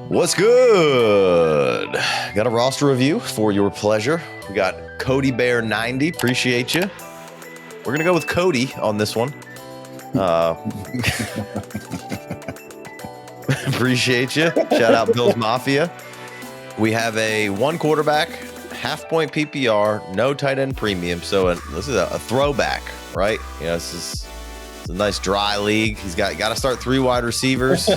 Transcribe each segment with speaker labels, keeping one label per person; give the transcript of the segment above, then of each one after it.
Speaker 1: What's good? Got a roster review for your pleasure. We got Cody Bear 90. Appreciate you. We're going to go with Cody on this one. Appreciate you. Shout out Bills Mafia. We have a one quarterback, half point PPR, no tight end premium. So this is a throwback, right? You know, it's a nice dry league. He's got to start 3 wide receivers.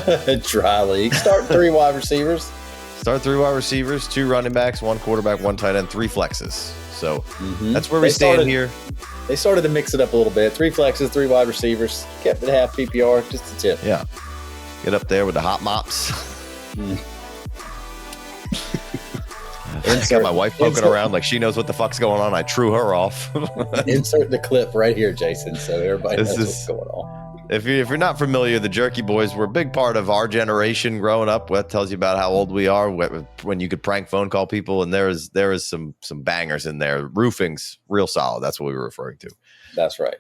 Speaker 2: Dry league. Start 3 wide receivers.
Speaker 1: Start 3 wide receivers, 2 running backs, 1 quarterback, 1 tight end, 3 flexes. So that's where we stand here.
Speaker 2: They started to mix it up a little bit. 3 flexes, 3 wide receivers. Kept it half PPR, just a tip.
Speaker 1: Yeah. Get up there with the hot mops. Got my wife poking around like she knows what the fuck's going on. I threw her off.
Speaker 2: Insert the clip right here, Jason, so everybody knows what's going on.
Speaker 1: If you're not familiar, the Jerky Boys were a big part of our generation growing up. That tells you about how old we are when you could prank phone call people, and there is some bangers in there. Roofing's real solid. That's what we were referring to.
Speaker 2: That's right.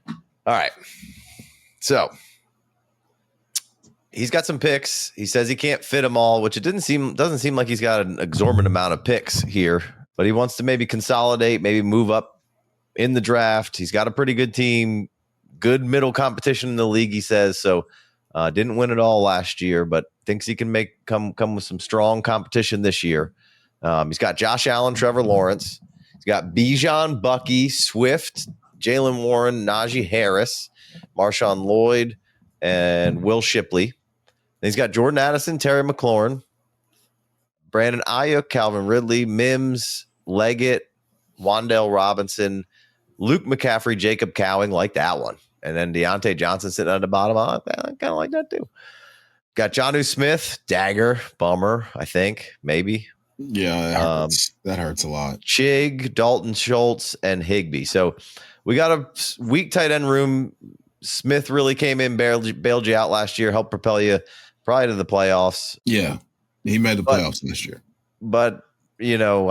Speaker 1: All right. So he's got some picks. He says he can't fit them all, which doesn't seem like he's got an exorbitant amount of picks here, but he wants to maybe consolidate, maybe move up in the draft. He's got a pretty good team, good middle competition in the league, he says. So didn't win it all last year, but thinks he can come with some strong competition this year. He's got Josh Allen, Trevor Lawrence. He's got Bijan, Bucky, Swift, Jalen Warren, Najee Harris, Marshawn Lloyd, and Will Shipley. He's got Jordan Addison, Terry McLaurin, Brandon Ayuk, Calvin Ridley, Mims, Leggett, Wan'Dale Robinson, Luke McCaffrey, Jacob Cowing, like that one. And then Deontay Johnson sitting at the bottom. I kind of like that too. Got Jonnu Smith, Dagger, bummer, I think, maybe.
Speaker 3: Yeah, that hurts a lot.
Speaker 1: Chig, Dalton Schultz, and Higbee. So we got a weak tight end room. Smith really came in, bailed you out last year, helped propel you probably to the playoffs.
Speaker 3: Yeah, he made the playoffs this year.
Speaker 1: But, you know,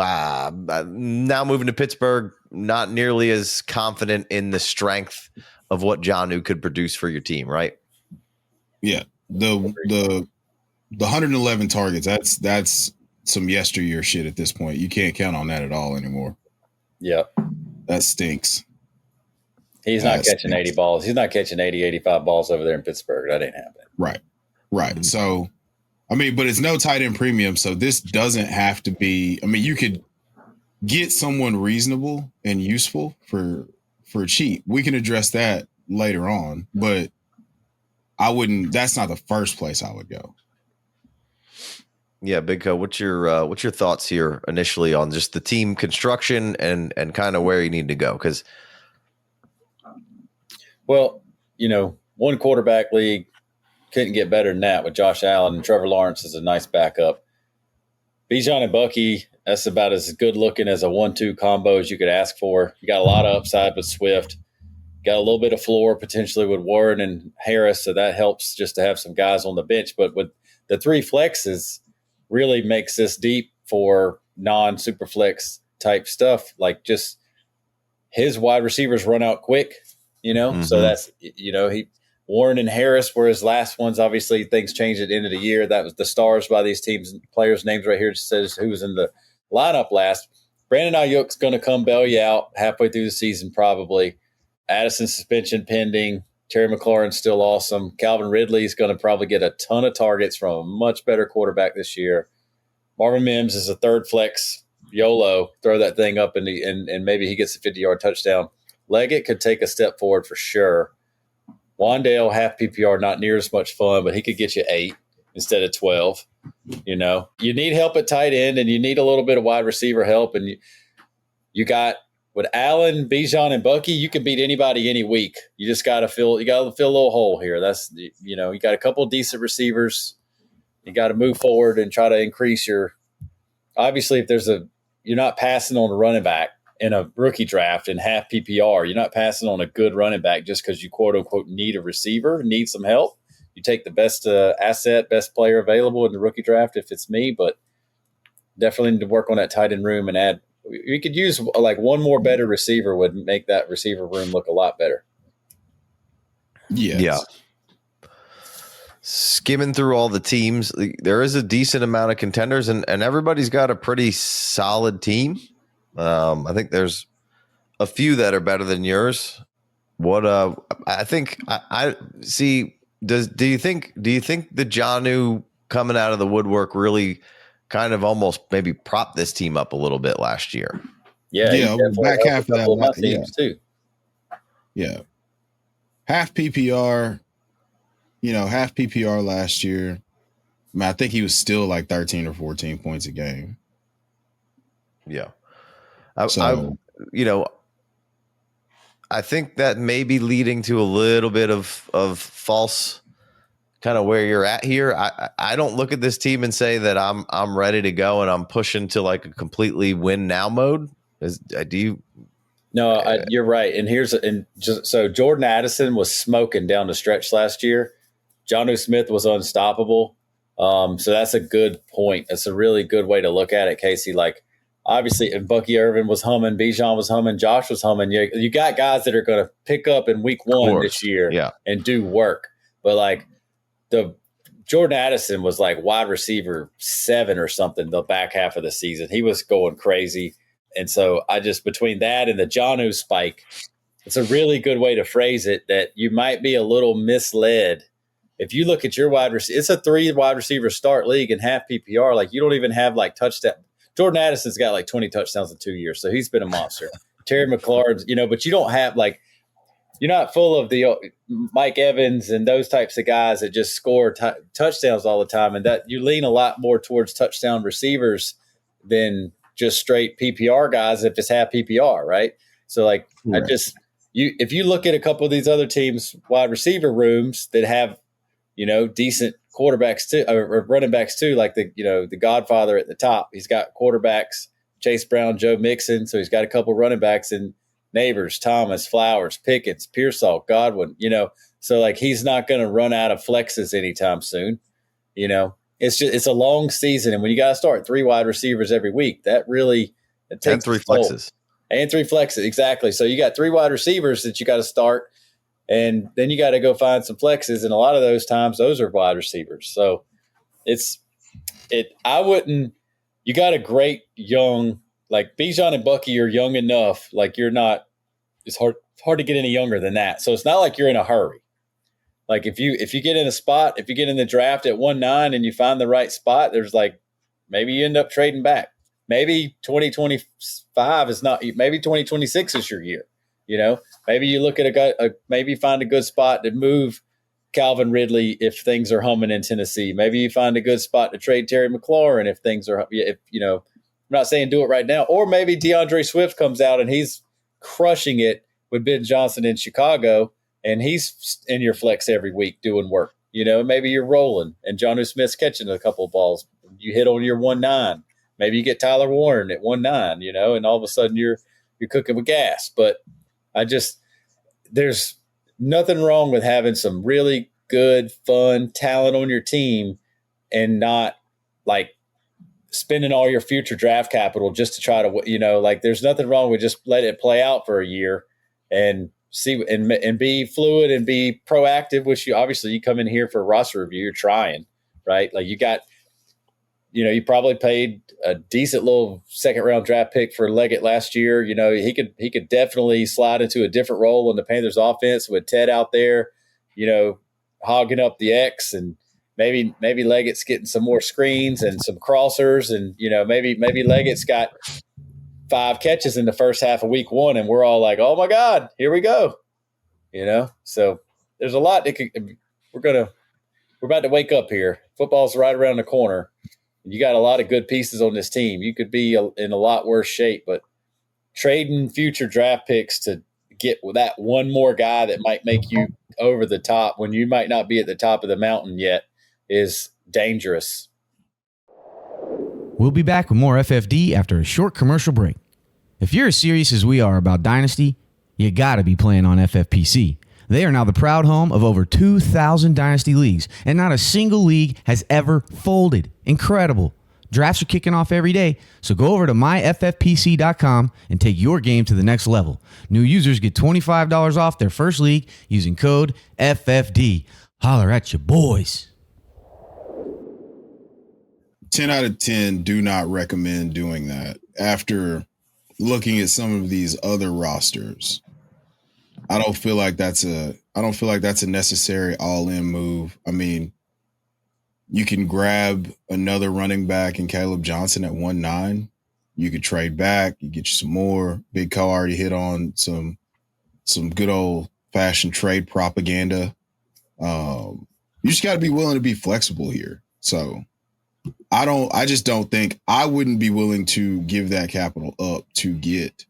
Speaker 1: now moving to Pittsburgh, not nearly as confident in the strength of what Jonnu could produce for your team, right?
Speaker 3: Yeah, the 111 targets, that's some yesteryear shit at this point. You can't count on that at all anymore.
Speaker 2: Yep.
Speaker 3: That stinks.
Speaker 2: He's not catching 80 balls. He's not catching 80, 85 balls over there in Pittsburgh. That ain't happening.
Speaker 3: Right. So, I mean, but it's no tight end premium, so this doesn't have to be – I mean, you could get someone reasonable and useful for cheap. We can address that later on, but I wouldn't – that's not the first place I would go.
Speaker 1: Yeah, Big Co, what's your thoughts here initially on just the team construction and kind of where you need to go? Because –
Speaker 2: well, you know, one quarterback league couldn't get better than that with Josh Allen, and Trevor Lawrence is a nice backup. Bijan and Bucky, that's about as good looking as a 1-2 combo as you could ask for. You got a lot of upside with Swift. Got a little bit of floor potentially with Warren and Harris, so that helps just to have some guys on the bench. But with the 3 flexes, really makes this deep for non-super flex type stuff. Like just his wide receivers run out quick. You know, so that's, you know, Warren and Harris were his last ones. Obviously, things changed at the end of the year. That was the stars by these teams. Players' names right here says who was in the lineup last. Brandon Ayuk's going to come bail you out halfway through the season, probably. Addison suspension pending. Terry McLaurin's still awesome. Calvin Ridley's going to probably get a ton of targets from a much better quarterback this year. Marvin Mims is a third flex. YOLO, throw that thing up and maybe he gets a 50-yard touchdown. Leggett could take a step forward for sure. Wan'Dale, half PPR, not near as much fun, but he could get you 8 instead of 12. You know, you need help at tight end, and you need a little bit of wide receiver help. And you got with Allen, Bijan, and Bucky, you can beat anybody any week. You just got to fill a little hole here. That's, you know, you got a couple of decent receivers. You got to move forward and try to increase your. Obviously, if you're not passing on a running back in a rookie draft in half PPR, you're not passing on a good running back just because you quote unquote need a receiver, need some help. You take the best asset, best player available in the rookie draft if it's me, but definitely need to work on that tight end room and add. We could use like one more better receiver would make that receiver room look a lot better.
Speaker 3: Yes.
Speaker 1: Yeah. skimming through all the teams, there is a decent amount of contenders, and everybody's got a pretty solid team. I think there's a few that are better than yours. What I think I see. Do you think the Jonnu coming out of the woodwork really kind of almost maybe propped this team up a little bit last year?
Speaker 2: Yeah,
Speaker 3: back half of that.
Speaker 2: My teams too.
Speaker 3: Yeah, half PPR. Half PPR last year. I mean, I think he was still like 13 or 14 points a game.
Speaker 1: Yeah. I think that may be leading to a little bit of false kind of where you're at here. I don't look at this team and say that I'm ready to go and I'm pushing to like a completely win now mode. Do you?
Speaker 2: No, you're right. And so Jordan Addison was smoking down the stretch last year. Jonnu Smith was unstoppable. So that's a good point. That's a really good way to look at it, Casey. Like, obviously, if Bucky Irvin was humming, Bijan was humming, Josh was humming, you got guys that are going to pick up in week one this year and do work. But, like, the Jordan Addison was like wide receiver 7 or something the back half of the season. He was going crazy. And so between that and the Jonnu spike, it's a really good way to phrase it that you might be a little misled. If you look at your wide receiver, it's a 3 wide receiver start league and half PPR. Like, you don't even have like touchdown. Jordan Addison's got like 20 touchdowns in 2 years, so he's been a monster. Terry McLaurin's, but you don't have like, you're not full of the Mike Evans and those types of guys that just score touchdowns all the time, and that you lean a lot more towards touchdown receivers than just straight PPR guys if it's half PPR, right? So like, right. If you look at a couple of these other teams' wide receiver rooms that have decent quarterbacks too, or running backs too, like the Godfather at the top. He's got quarterbacks, Chase Brown, Joe Mixon. So he's got a couple running backs in Neighbors, Thomas, Flowers, Pickens, Pearsall, Godwin, so like he's not going to run out of flexes anytime soon. It's a long season. And when you got to start 3 wide receivers every week, that really takes
Speaker 1: and 3 flexes.
Speaker 2: And 3 flexes. Exactly. So you got 3 wide receivers that you got to start. And then you got to go find some flexes. And a lot of those times, those are wide receivers. So you got a great young, like Bijan and Bucky are young enough. Like it's hard to get any younger than that. So it's not like you're in a hurry. Like if you get in a spot, if you get in the draft at 1-9 and you find the right spot, there's like, maybe you end up trading back. Maybe 2025 is not, maybe 2026 is your year. Maybe you look at maybe find a good spot to move Calvin Ridley if things are humming in Tennessee. Maybe you find a good spot to trade Terry McLaurin if things are, I'm not saying do it right now. Or maybe DeAndre Swift comes out and he's crushing it with Ben Johnson in Chicago and he's in your flex every week doing work. Maybe you're rolling and Jonnu Smith's catching a couple of balls. You hit on your 1-9. Maybe you get Tyler Warren at 1-9, and all of a sudden you're cooking with gas. But there's nothing wrong with having some really good, fun talent on your team and not like spending all your future draft capital just to try to, there's nothing wrong with just let it play out for a year and see and be fluid and be proactive, which you come in here for a roster review, you're trying, right? Like you probably paid a decent little second-round draft pick for Leggett last year. He could definitely slide into a different role in the Panthers offense with Ted out there, hogging up the X, and maybe Leggett's getting some more screens and some crossers, and maybe Leggett's got 5 catches in the first half of week 1, and we're all like, oh my God, here we go. So there's a lot we're about to wake up here. Football's right around the corner. You got a lot of good pieces on this team. You could be in a lot worse shape, but trading future draft picks to get that one more guy that might make you over the top when you might not be at the top of the mountain yet is dangerous.
Speaker 4: We'll be back with more FFD after a short commercial break. If you're as serious as we are about Dynasty, you got to be playing on FFPC. They are now the proud home of over 2,000 Dynasty leagues, and not a single league has ever folded. Incredible. Drafts are kicking off every day, so go over to myffpc.com and take your game to the next level. New users get $25 off their first league using code FFD. Holler at your boys.
Speaker 3: 10 out of 10 do not recommend doing that. After looking at some of these other rosters, I don't feel like that's a necessary all-in move. I mean, you can grab another running back in Caleb Johnson at 1.9. You could trade back, you get you some more. Big Co already hit on some good old fashioned trade propaganda. You just got to be willing to be flexible here. So I just don't think I wouldn't be willing to give that capital up to get,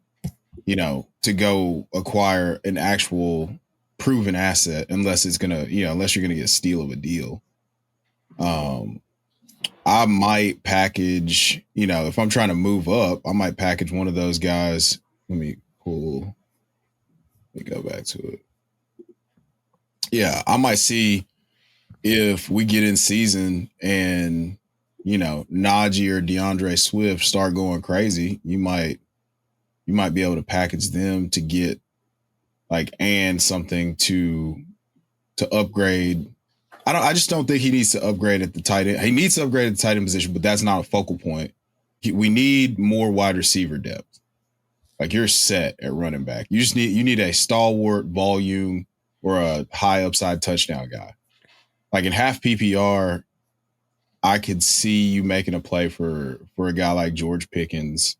Speaker 3: to go acquire an actual proven asset unless it's going to, unless you're going to get a steal of a deal. I might package, if I'm trying to move up, I might package one of those guys. Let me go back to it. Yeah, I might see if we get in season and, Najee or DeAndre Swift start going crazy, you might be able to package them to get and something to upgrade. I just don't think he needs to upgrade at the tight end. He needs to upgrade at the tight end position, but that's not a focal point. We need more wide receiver depth. You're set at running back. You need a stalwart volume or a high upside touchdown guy. In half PPR, I could see you making a play for a guy like George Pickens.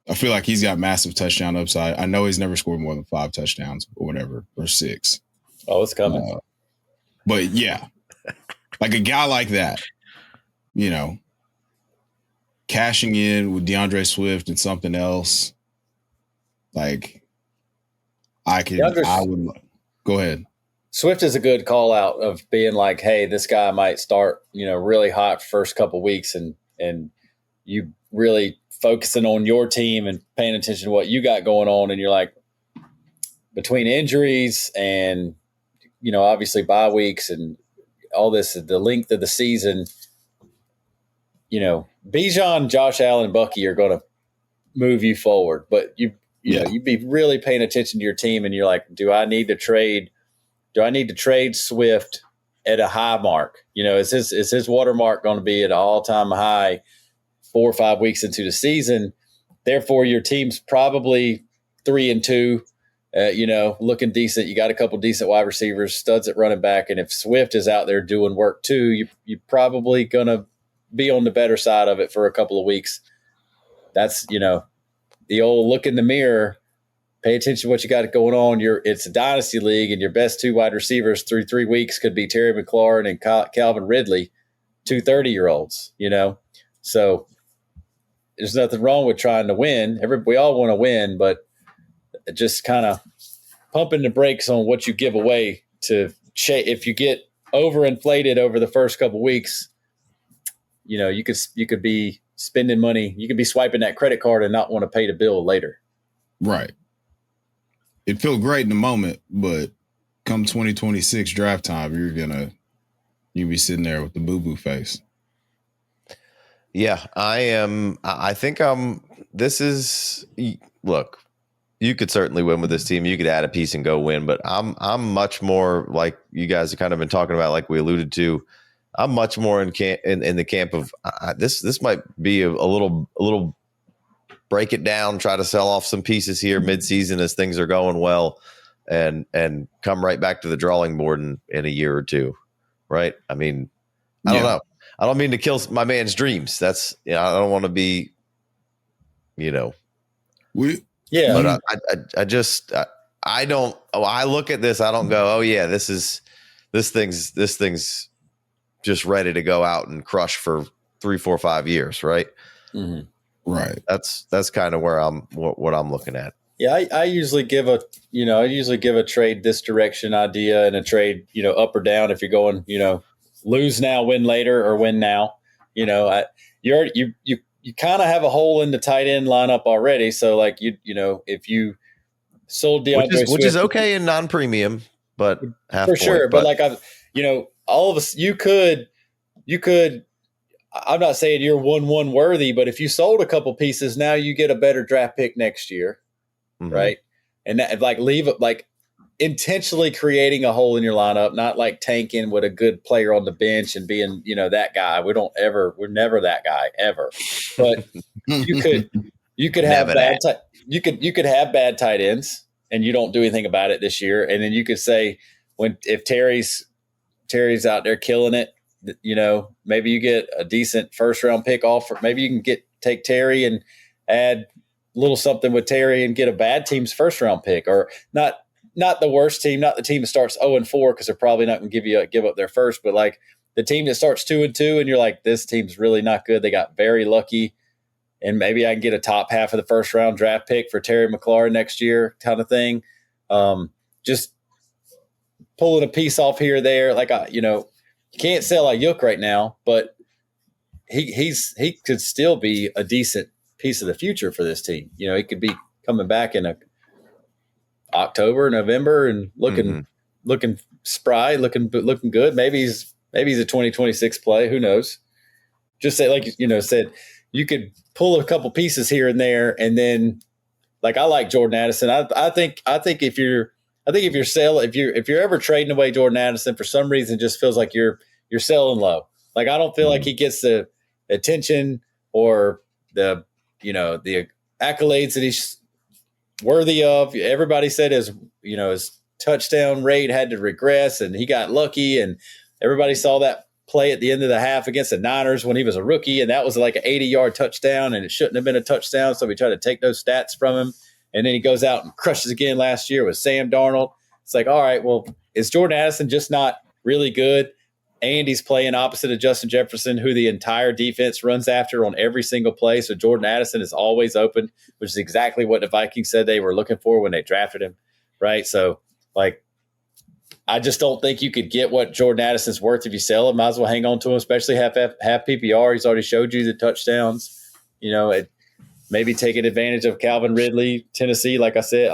Speaker 3: I feel like he's got massive touchdown upside. I know he's never scored more than 5 touchdowns or whatever, or 6.
Speaker 2: Oh, it's coming.
Speaker 3: But yeah, a guy like that, cashing in with DeAndre Swift and something else, I would go ahead.
Speaker 2: Swift is a good call out of being hey, this guy might start, really hot first couple weeks and you really focusing on your team and paying attention to what you got going on. And you're between injuries and, obviously bye weeks and all this, the length of the season, Bijan, Josh Allen, and Bucky are going to move you forward, but you'd be really paying attention to your team. And you're do I need to trade Swift at a high mark? Is his watermark going to be at an all-time high 4 or 5 weeks into the season? Therefore, your team's probably 3-2, looking decent. You got a couple decent wide receivers, studs at running back. And if Swift is out there doing work too, you're probably going to be on the better side of it for a couple of weeks. That's, the old look in the mirror. Pay attention to what you got going on. It's a dynasty league, and your best 2 wide receivers through 3 weeks could be Terry McLaurin and Calvin Ridley, 2 30-year-olds, So there's nothing wrong with trying to win. We all want to win, but just kind of pumping the brakes on what you give away if you get overinflated over the first couple weeks, you could be spending money. You could be swiping that credit card and not want to pay the bill later.
Speaker 3: Right. It felt great in the moment, but come 2026 draft time, you'll be sitting there with the boo-boo face.
Speaker 1: Yeah, I am. I think look, you could certainly win with this team. You could add a piece and go win, but I'm much more like you guys have kind of been talking about, like we alluded to. I'm much more in the camp of this might be a little break it down, try to sell off some pieces here midseason as things are going well, and come right back to the drawing board in a year or two, right? I mean, I don't know. I don't mean to kill my man's dreams. That's I don't want to be, But I don't. I look at this. I don't go, oh yeah, this thing's just ready to go out and crush for 3, 4, 5 years, right?
Speaker 2: Mm-hmm.
Speaker 3: Right.
Speaker 1: That's kind of where what I'm looking at.
Speaker 2: Yeah, I usually give a trade this direction idea and a trade, up or down if you're going, lose now, win later, or win now. You kind of have a hole in the tight end lineup already. So if you sold DeAndre Swift,
Speaker 1: which is okay in non-premium, but half
Speaker 2: for sure.
Speaker 1: But
Speaker 2: all of us, you could. I'm not saying you're 1-1 worthy, but if you sold a couple pieces, now you get a better draft pick next year,
Speaker 1: mm-hmm.
Speaker 2: right? And that, leave it intentionally creating a hole in your lineup, not like tanking with a good player on the bench and being, that guy. We're never that guy ever. But you could have you could have bad tight ends and you don't do anything about it this year. And then you could say if Terry's out there killing it, maybe you get a decent first round pick offer. Maybe you can take Terry and add a little something with Terry and get a bad team's first round pick, or not the worst team, not the team that starts 0-4 because they're probably not going to give up their first, but like the team that starts 2-2 and you're like, this team's really not good. They got very lucky, and maybe I can get a top half of the first round draft pick for Terry McLaurin next year, kind of thing. Just pulling a piece off here or there. Like, you can't sell Ayuk right now, but he could still be a decent piece of the future for this team. He could be coming back in October, November, and looking spry, looking good. Maybe he's a 2026 play. Who knows? Just say, like said, you could pull a couple pieces here and there, and then like I like Jordan Addison. I think if you're ever trading away Jordan Addison for some reason, it just feels like you're selling low. Like I don't feel like he gets the attention or the accolades that he's worthy of. Everybody said his touchdown rate had to regress, and he got lucky, and everybody saw that play at the end of the half against the Niners when he was a rookie, and that was like an 80-yard touchdown, and it shouldn't have been a touchdown, so we tried to take those stats from him, and then he goes out and crushes again last year with Sam Darnold. It's like, all right, well, is Jordan Addison just not really good? And he's playing opposite of Justin Jefferson, who the entire defense runs after on every single play. So Jordan Addison is always open, which is exactly what the Vikings said they were looking for when they drafted him, right? So, like, I just don't think you could get what Jordan Addison's worth if you sell him. Might as well hang on to him, especially half PPR. He's already showed you the touchdowns. Maybe taking advantage of Calvin Ridley, Tennessee. Like I said,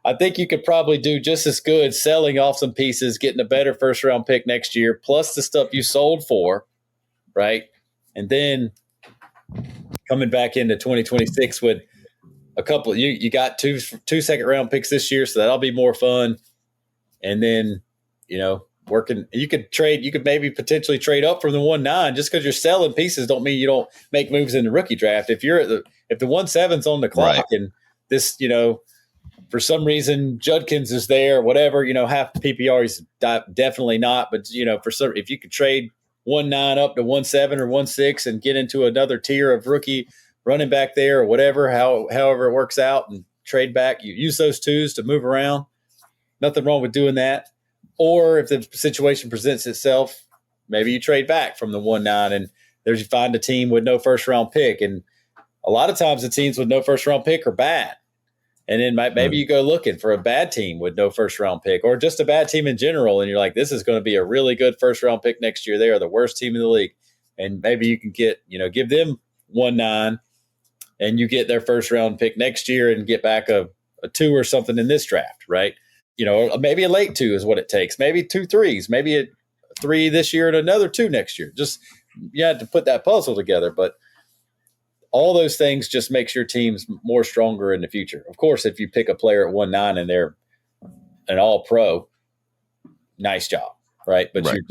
Speaker 2: I think you could probably do just as good selling off some pieces, getting a better first-round pick next year, plus the stuff you sold for, right? And then coming back into 2026 with a couple – you got two second-round picks this year, so that'll be more fun. And then, working – you could maybe potentially trade up from the 1-9. Just because you're selling pieces don't mean you don't make moves in the rookie draft. If the 1-7's on the clock, right, and this, for some reason Judkins is there, whatever, half the PPR he's definitely not. But, if you could trade 1-9 up to 1-7 or 1-6 and get into another tier of rookie running back there or whatever, however it works out, and trade back, you use those twos to move around. Nothing wrong with doing that. Or if the situation presents itself, maybe you trade back from the 1-9 and you find a team with no first round pick. And a lot of times the teams with no first round pick are bad. And then maybe you go looking for a bad team with no first round pick, or just a bad team in general. And you're like, this is going to be a really good first round pick next year. They are the worst team in the league. And maybe you can give them 1-9 and you get their first round pick next year and get back a 2 or something in this draft, right? Maybe a late 2 is what it takes. Maybe 2 3s, maybe a 3 this year and another 2 next year. Just, you had to put that puzzle together. But all those things just makes your teams more stronger in the future. Of course, if you pick a player at 1-9 and they're an all pro, nice job. Right. But right,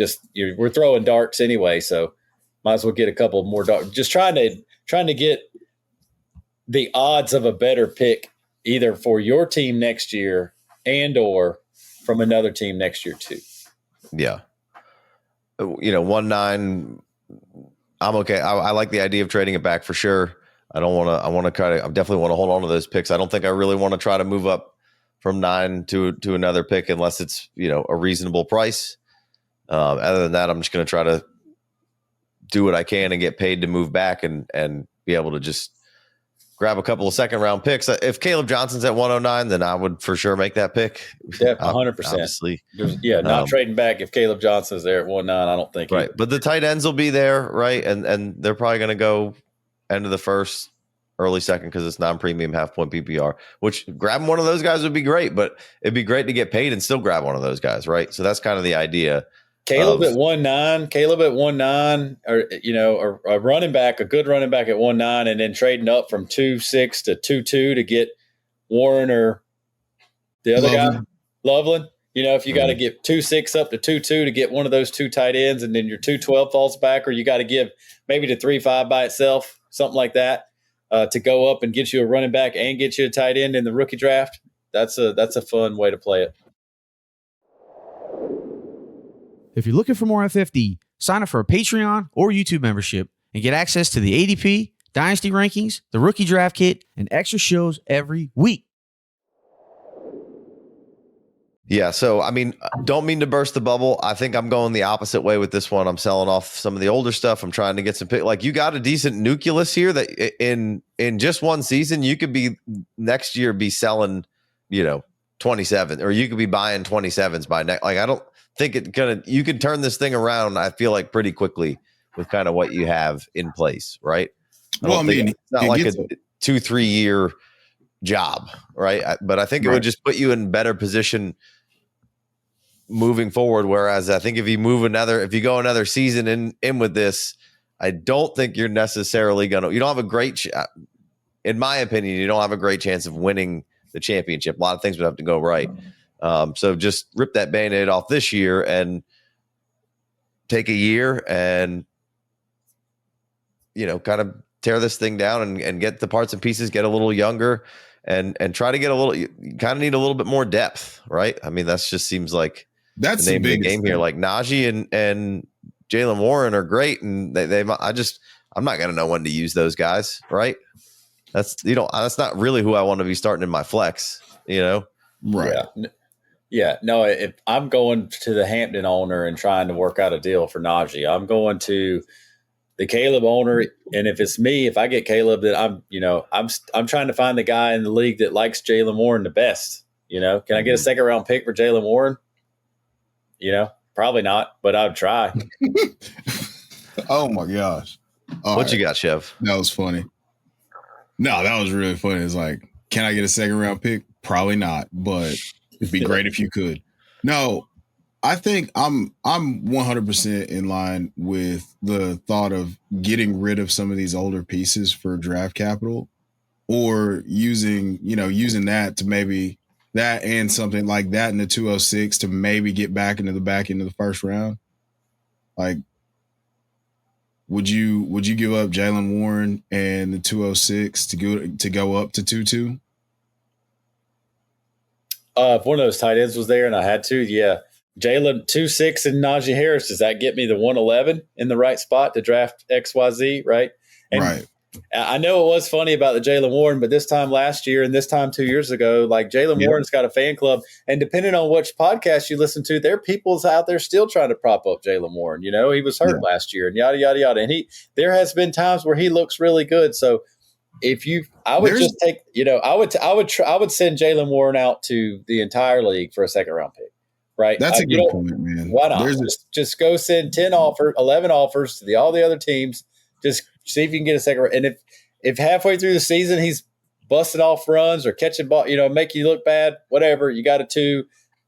Speaker 2: we're throwing darts anyway. So might as well get a couple more darts. Just trying to get the odds of a better pick either for your team next year and or from another team next year too.
Speaker 1: Yeah. 1-9, I'm okay. I like the idea of trading it back for sure. I definitely want to hold on to those picks. I don't think I really want to try to move up from 9 to another pick unless it's, a reasonable price. Other than that, I'm just going to try to do what I can and get paid to move back and be able to just grab a couple of second round picks. If Caleb Johnson's at 109, then I would for sure make that pick.
Speaker 2: Yeah, 100%.
Speaker 1: Obviously.
Speaker 2: Not trading back if Caleb Johnson's there at 1-9, I don't think.
Speaker 1: Right.
Speaker 2: Either.
Speaker 1: But the tight ends will be there, right? And they're probably going to go end of the first, early second, because it's non-premium half-point PPR, which grabbing one of those guys would be great, but it'd be great to get paid and still grab one of those guys, right? So that's kind of the idea.
Speaker 2: Caleb at 1-9, or a running back, a good running back at 1-9, and then trading up from 2-6 to 2-2 to get Warren or the other guy, Loveland. If you got to get 2-6 up to 2-2 to get one of those two tight ends, and then your 2-12 falls back, or you got to give maybe the 3-5 by itself, something like that, to go up and get you a running back and get you a tight end in the rookie draft. That's a fun way to play it.
Speaker 4: If you're looking for more FFD, sign up for a Patreon or YouTube membership and get access to the ADP, Dynasty rankings, the rookie draft kit, and extra shows every week.
Speaker 1: Yeah, so I mean, don't mean to burst the bubble. I think I'm going the opposite way with this one. I'm selling off some of the older stuff. I'm trying to get some like you got a decent nucleus here that in just one season you could be next year be selling, 27, or you could be buying 27s by next. Like I don't think you could turn this thing around. I feel like pretty quickly with kind of what you have in place, right?
Speaker 3: Well, I mean,
Speaker 1: it's not like a 2-3 year job, right? But I think it would just put you in better position moving forward. Whereas I think if you go another season in with this, I don't think you're necessarily you don't have a great, in my opinion, you don't have a great chance of winning the championship. A lot of things would have to go right. So just rip that Band-Aid off this year and take a year and, kind of tear this thing down and get the parts and pieces, get a little younger and try to get you kind of need a little bit more depth, right? I mean, that just seems like
Speaker 3: that's
Speaker 1: the name
Speaker 3: the
Speaker 1: of the game
Speaker 3: thing
Speaker 1: here. Like Najee and Jaylen Warren are great. And I'm not going to know when to use those guys. Right. That's not really who I want to be starting in my flex,
Speaker 3: Right.
Speaker 2: Yeah. No, if I'm going to the Hampton owner and trying to work out a deal for Najee, I'm going to the Caleb owner. And if it's me, if I get Caleb, then I'm trying to find the guy in the league that likes Jaylen Warren the best. Can I get a second round pick for Jaylen Warren? Probably not, but I'd try.
Speaker 3: Oh my gosh.
Speaker 1: What you got, Chev?
Speaker 3: That was funny. No, that was really funny. It's like, can I get a second round pick? Probably not, but it'd be great if you could. No, I think I'm 100% in line with the thought of getting rid of some of these older pieces for draft capital, or using that to maybe that and something like that in the 206 to maybe get back into the back end of the first round. Like, would you give up Jaylen Warren and the 206 to go up to 2-2?
Speaker 2: If one of those tight ends was there and I had to, yeah. Jalen 2-6 and Najee Harris, does that get me the 111 in the right spot to draft XYZ, right? And
Speaker 3: right.
Speaker 2: I know it was funny about the Jaylen Warren, but this time last year and this time 2 years ago, like Jaylen Warren's got a fan club, and depending on which podcast you listen to, there are people out there still trying to prop up Jaylen Warren. He was hurt last year and yada yada yada, and there has been times where he looks really good. So I would send Jaylen Warren out to the entire league for a second round pick. Right.
Speaker 3: That's a good point, man.
Speaker 2: Why not? Just go send 11 offers to all the other teams. Just see if you can get a second. And if halfway through the season he's busting off runs or catching ball, make you look bad, whatever, you got a 2.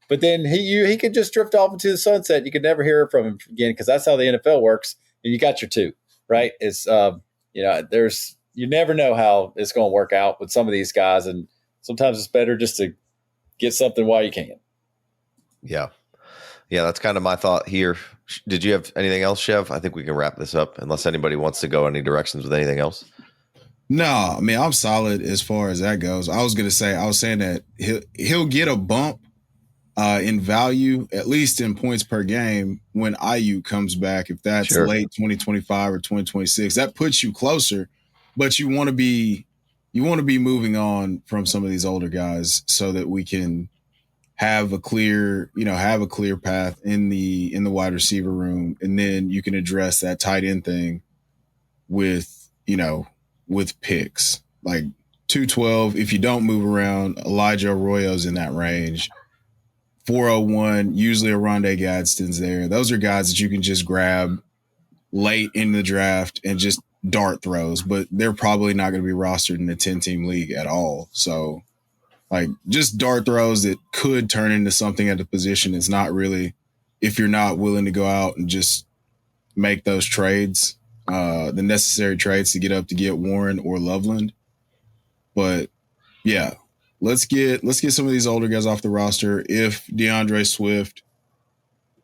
Speaker 2: But then he could just drift off into the sunset. You could never hear from him again, because that's how the NFL works. And you got your 2, right? It's you never know how it's going to work out with some of these guys, and sometimes it's better just to get something while you can.
Speaker 1: Yeah. That's kind of my thought here. Did you have anything else, Chev? I think we can wrap this up unless anybody wants to go any directions with anything else.
Speaker 3: No, I mean, I'm solid as far as that goes. I was saying that he'll get a bump in value, at least in points per game, when IU comes back. If that's late 2025 or 2026, that puts you closer. But you want to be moving on from some of these older guys so that we can have a clear path in the wide receiver room, and then you can address that tight end thing with picks like 212. If you don't move around, Elijah Arroyo's in that range. 401, usually a Rondé Gadsden's there. Those are guys that you can just grab late in the draft and just dart throws, but they're probably not going to be rostered in a 10-team league at all. So like just dart throws that could turn into something at the position. It's not really, if you're not willing to go out and just make those trades, the necessary trades to get up to get Warren or Loveland. But yeah, let's get some of these older guys off the roster. If DeAndre Swift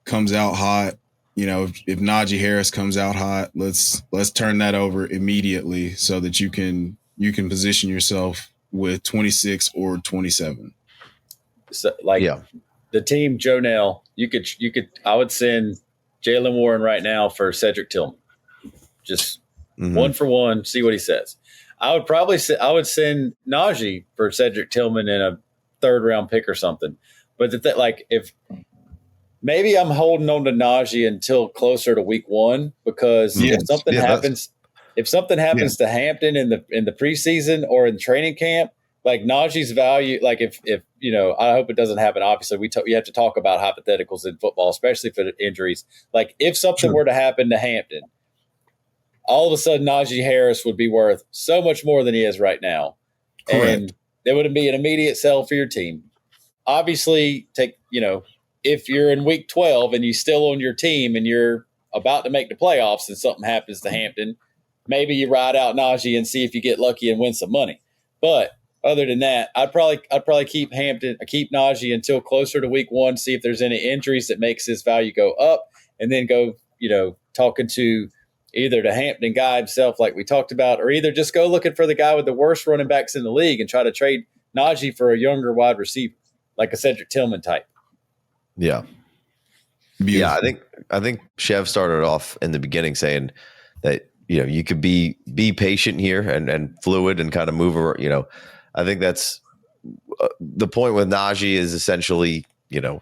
Speaker 3: comes out hot, if Najee Harris comes out hot, let's turn that over immediately so that you can position yourself with 26 or 27.
Speaker 2: So, the team, Joe Nell, I would send Jalen Warren right now for Cedric Tillman. Just one for one, see what he says. I would send Najee for Cedric Tillman in a 3rd round pick or something. But if maybe I'm holding on to Najee until closer to week 1, because if something happens to Hampton in the preseason or in training camp, like Najee's value, like if I hope it doesn't happen. Obviously, you have to talk about hypotheticals in football, especially for the injuries. Like if something were to happen to Hampton, all of a sudden Najee Harris would be worth so much more than he is right now.
Speaker 3: Correct.
Speaker 2: And there would be an immediate sell for your team. Obviously, if you're in week 12 and you still on your team and you're about to make the playoffs and something happens to Hampton, maybe you ride out Najee and see if you get lucky and win some money. But other than that, I'd probably keep Najee until closer to week 1, see if there's any injuries that makes his value go up, and then go, talking to either the Hampton guy himself, like we talked about, or either just go looking for the guy with the worst running backs in the league and try to trade Najee for a younger wide receiver, like a Cedric Tillman type.
Speaker 1: Yeah.
Speaker 3: Beautiful.
Speaker 1: Yeah, I think Chev started off in the beginning saying that, you could be patient here and fluid and kind of move around, I think that's the point with Najee is essentially, you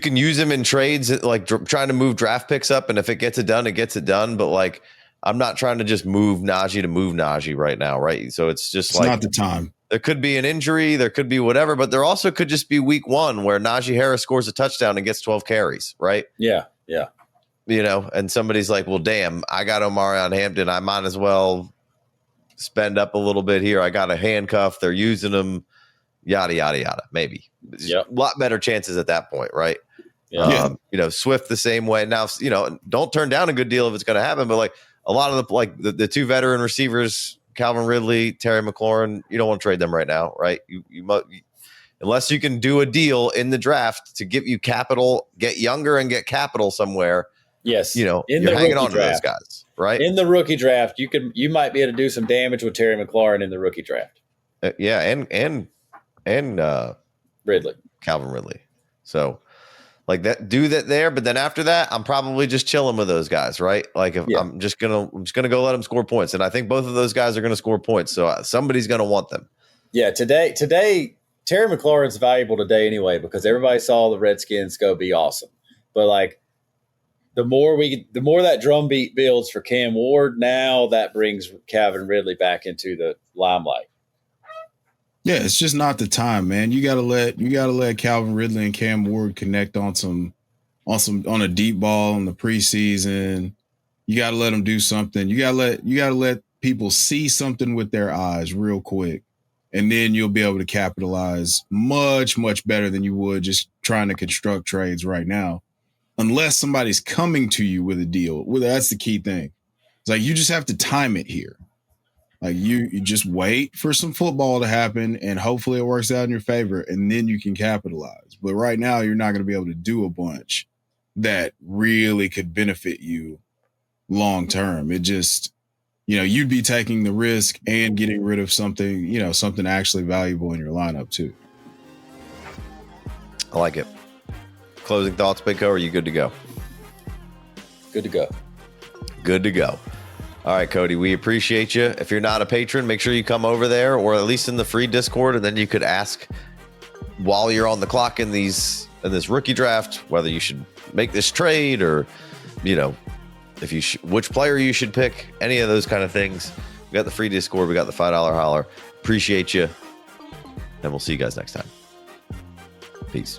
Speaker 1: can use him in trades, like trying to move draft picks up. And if it gets it done, it gets it done. But like, I'm not trying to just move Najee right now. Right. So it's just
Speaker 3: not the time.
Speaker 1: There could be an injury, there could be whatever, but there also could just be week 1 where Najee Harris scores a touchdown and gets 12 carries. Right.
Speaker 2: Yeah. Yeah.
Speaker 1: And somebody's like, well, damn, I got Omarion Hampton. I might as well spend up a little bit here. I got a handcuff. They're using them, yada, yada, yada. Maybe a lot better chances at that point. Right.
Speaker 2: Yeah.
Speaker 1: Swift the same way. Now, don't turn down a good deal if it's going to happen. But like a lot of the 2 veteran receivers, Calvin Ridley, Terry McLaurin, you don't want to trade them right now. Right. You unless you can do a deal in the draft to give you capital, get younger and get capital somewhere.
Speaker 2: Yes.
Speaker 1: You're hanging on to those guys, right?
Speaker 2: In the rookie draft, you might be able to do some damage with Terry McLaurin in the rookie draft.
Speaker 1: And
Speaker 2: Ridley,
Speaker 1: Calvin Ridley. So like that, do that there. But then after that, I'm probably just chilling with those guys, right? Like I'm just gonna go let them score points, and I think both of those guys are gonna score points. So somebody's gonna want them. Yeah.
Speaker 2: Today, Terry McLaurin's valuable today anyway because everybody saw the Redskins go be awesome, but like. The more that drumbeat builds for Cam Ward, now that brings Calvin Ridley back into the limelight.
Speaker 3: Yeah, it's just not the time, man. You gotta let Calvin Ridley and Cam Ward connect on a deep ball in the preseason. You gotta let them do something. You gotta let people see something with their eyes real quick, and then you'll be able to capitalize much, much better than you would just trying to construct trades right now. Unless somebody's coming to you with a deal. Well, that's the key thing. It's like you just have to time it here. Like you just wait for some football to happen and hopefully it works out in your favor and then you can capitalize. But right now you're not going to be able to do a bunch that really could benefit you long term. It just, you'd be taking the risk and getting rid of something, something actually valuable in your lineup too.
Speaker 1: I like it. Closing thoughts, Big Co, or are you good to go?
Speaker 2: Good to go.
Speaker 1: Good to go. All right, Cody, we appreciate you. If you're not a patron, make sure you come over there or at least in the free Discord, and then you could ask while you're on the clock in this rookie draft whether you should make this trade or, if which player you should pick, any of those kind of things. We got the free Discord. We got the $5 holler. Appreciate you. And we'll see you guys next time. Peace.